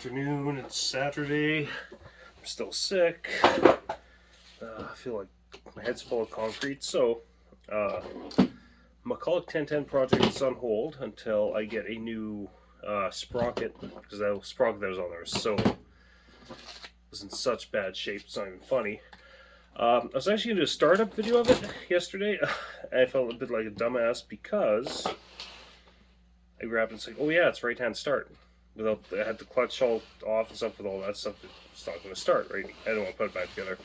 afternoon. It's Saturday. I'm still sick. I feel like my head's full of concrete. So, McCulloch 1010 project is on hold until I get a new sprocket, because that sprocket that was on there was in such bad shape. It's not even funny. I was actually going to do a startup video of it yesterday. I felt a bit like a dumbass because I grabbed it and said, "Oh yeah, it's right-hand start." Without, I had the clutch all off and stuff with all that stuff. It's not going to start, right? I don't want to put it back together.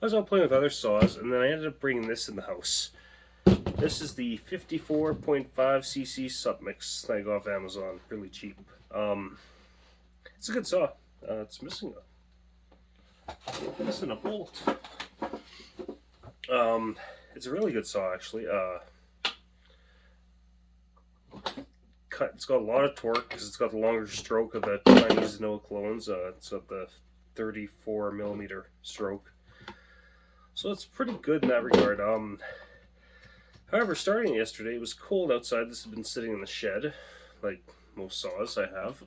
I was out playing with other saws, and then I ended up bringing this in the house. This is the 54.5cc supmix that I got off Amazon, really cheap. It's a good saw. It's missing a bolt. It's a really good saw, actually. It's got a lot of torque because it's got the longer stroke of the Chinese Noah clones. It's got the 34mm stroke, so it's pretty good in that regard. However, starting yesterday, it was cold outside. This has been sitting in the shed, like most saws I have,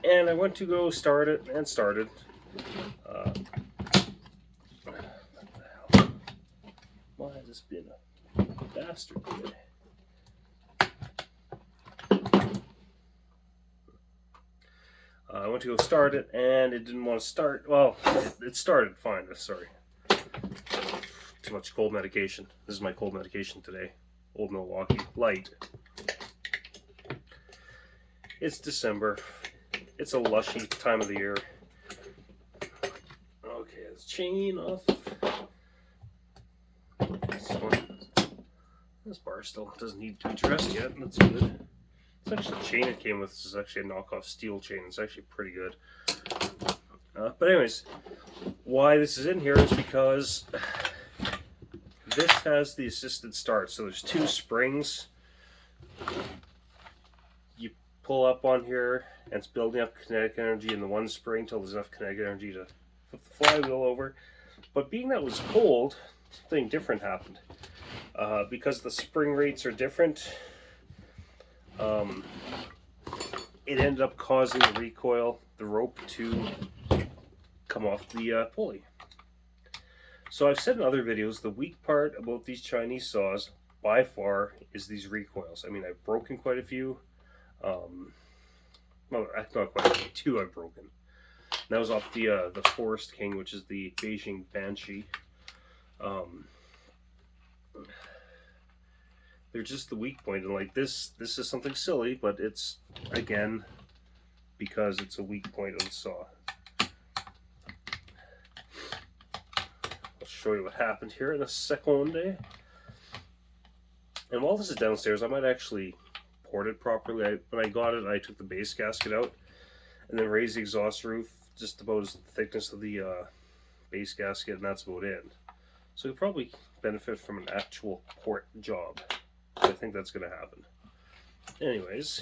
and I went to go start it and started. What the hell? Why has this been a bastard today? I went to go start it, and it didn't want to start. Well, it started fine. Sorry. Too much cold medication. This is my cold medication today. Old Milwaukee Light. It's December. It's a lushy time of the year. Okay, let's chain off. This bar still doesn't need to be dressed yet. That's good. It's actually the chain it came with. This is actually a knockoff steel chain. It's actually pretty good. But anyways, why this is in here is because this has the assisted start. So there's two springs. You pull up on here, and it's building up kinetic energy in the one spring until there's enough kinetic energy to flip the flywheel over. But being that it was cold, something different happened. Because the spring rates are different, it ended up causing the recoil, the rope, to come off the pulley. So I've said in other videos, the weak part about these Chinese saws, by far, is these recoils. I mean, I've broken quite a few. Well, not quite a few. Two I've broken. And that was off the Forest King, which is the Beijing Banshee. They're just the weak point, and like this is something silly, but it's, again, because it's a weak point of the saw. I'll show you what happened here in a second. And while this is downstairs, I might actually port it properly. When I got it, I took the base gasket out and then raised the exhaust roof just about as the thickness of the base gasket, and that's about it. So you'll probably benefit from an actual port job. I think that's going to happen. Anyways,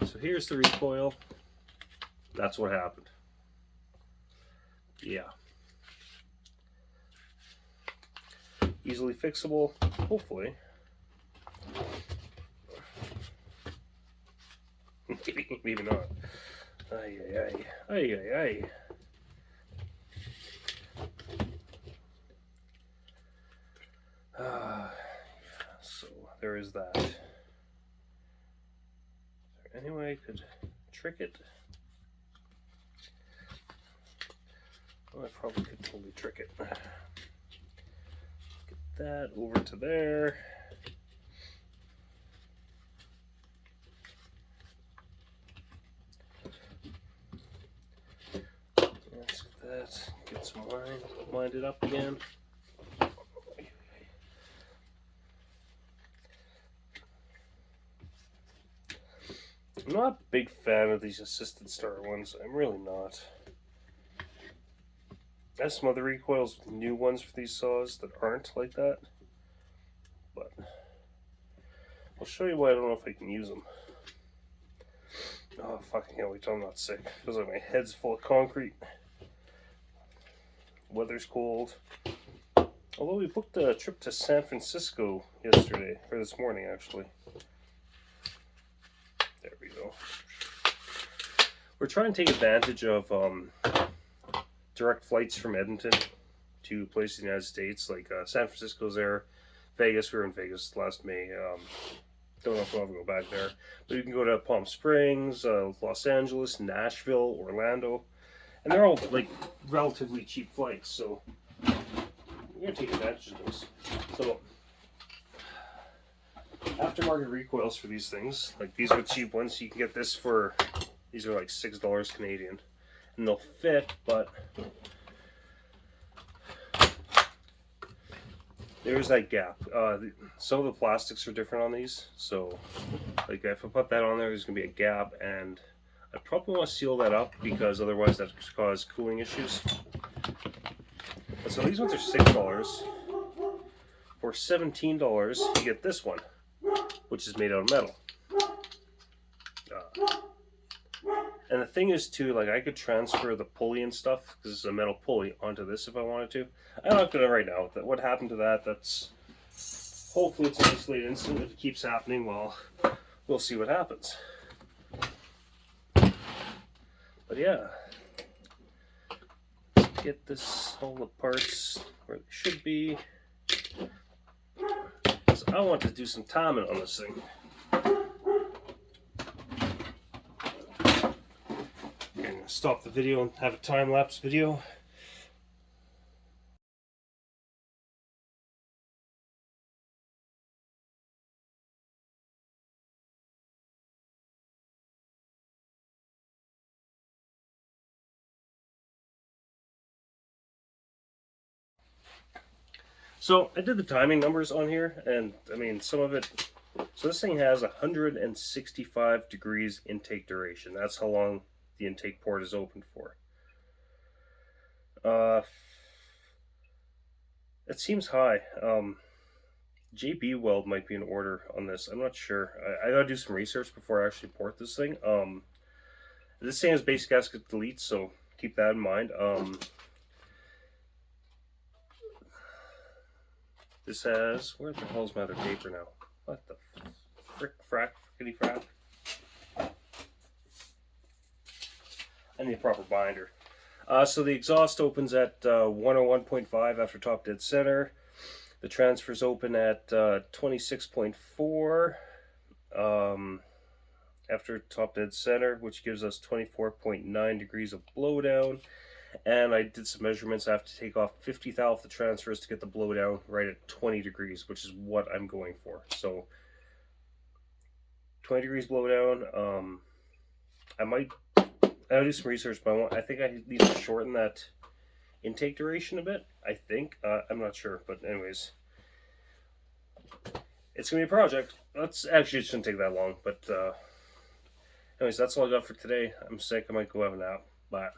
so here's the recoil. That's what happened. Yeah. Easily fixable, hopefully. Maybe not. Ay, ay, ay. Ay, ay, ay. So there is that. Is there any way I could trick it? Well, I probably could totally trick it. Get that over to there. Let's get that. Get some wind it up again. I'm not a big fan of these assisted start ones. I'm really not. I have some other recoils, new ones for these saws that aren't like that. But I'll show you why I don't know if I can use them. Oh, fucking hell, wait till I'm not sick. Feels like my head's full of concrete. Weather's cold. Although we booked a trip to San Francisco yesterday, or this morning actually. There. go. We're trying to take advantage of direct flights from Edmonton to places in the United States, like San Francisco's there, Vegas. We were in Vegas last May. Don't know if we'll ever go back there, but you can go to Palm Springs, Los Angeles, Nashville, Orlando, and they're all like relatively cheap flights. So we're gonna take advantage of those. So aftermarket recoils for these things, like these are the cheap ones. You can get this for, these are like $6 Canadian, and they'll fit, but there's that gap. Some of the plastics are different on these, so like if I put that on there, there's gonna be a gap, and I probably want to seal that up because otherwise that could cause cooling issues. But so these ones are $6. For $17, you get this one, which is made out of metal. And the thing is too, like I could transfer the pulley and stuff, because it's a metal pulley, onto this if I wanted to. I'm not gonna right now. What happened to that, that's, hopefully it's an isolated incident. If it keeps happening, well, we'll see what happens. But yeah, let's get this, all the parts where they should be. So I want to do some timing on this thing. Stop the video and have a time-lapse video. So I did the timing numbers on here, and I mean some of it. So this thing has 165 degrees intake duration. That's how long the intake port is open for. It seems high. JB weld might be in order on this. I'm not sure. I gotta do some research before I actually port this thing. This thing has base gasket delete, so keep that in mind. This has, where the hell's my other paper now? What the frickety frack? I need a proper binder. So the exhaust opens at 101.5 after top dead center. The transfers open at 26.4 after top dead center, which gives us 24.9 degrees of blowdown. And I did some measurements. I have to take off 50 thou of the transfers to get the blowdown right at 20 degrees, which is what I'm going for. So 20 degrees blowdown. I'll do some research, but I think I need to shorten that intake duration a bit. I think. I'm not sure, but anyways, it's gonna be a project. It shouldn't take that long. But anyways, that's all I got for today. I'm sick. I might go have a nap. Bye.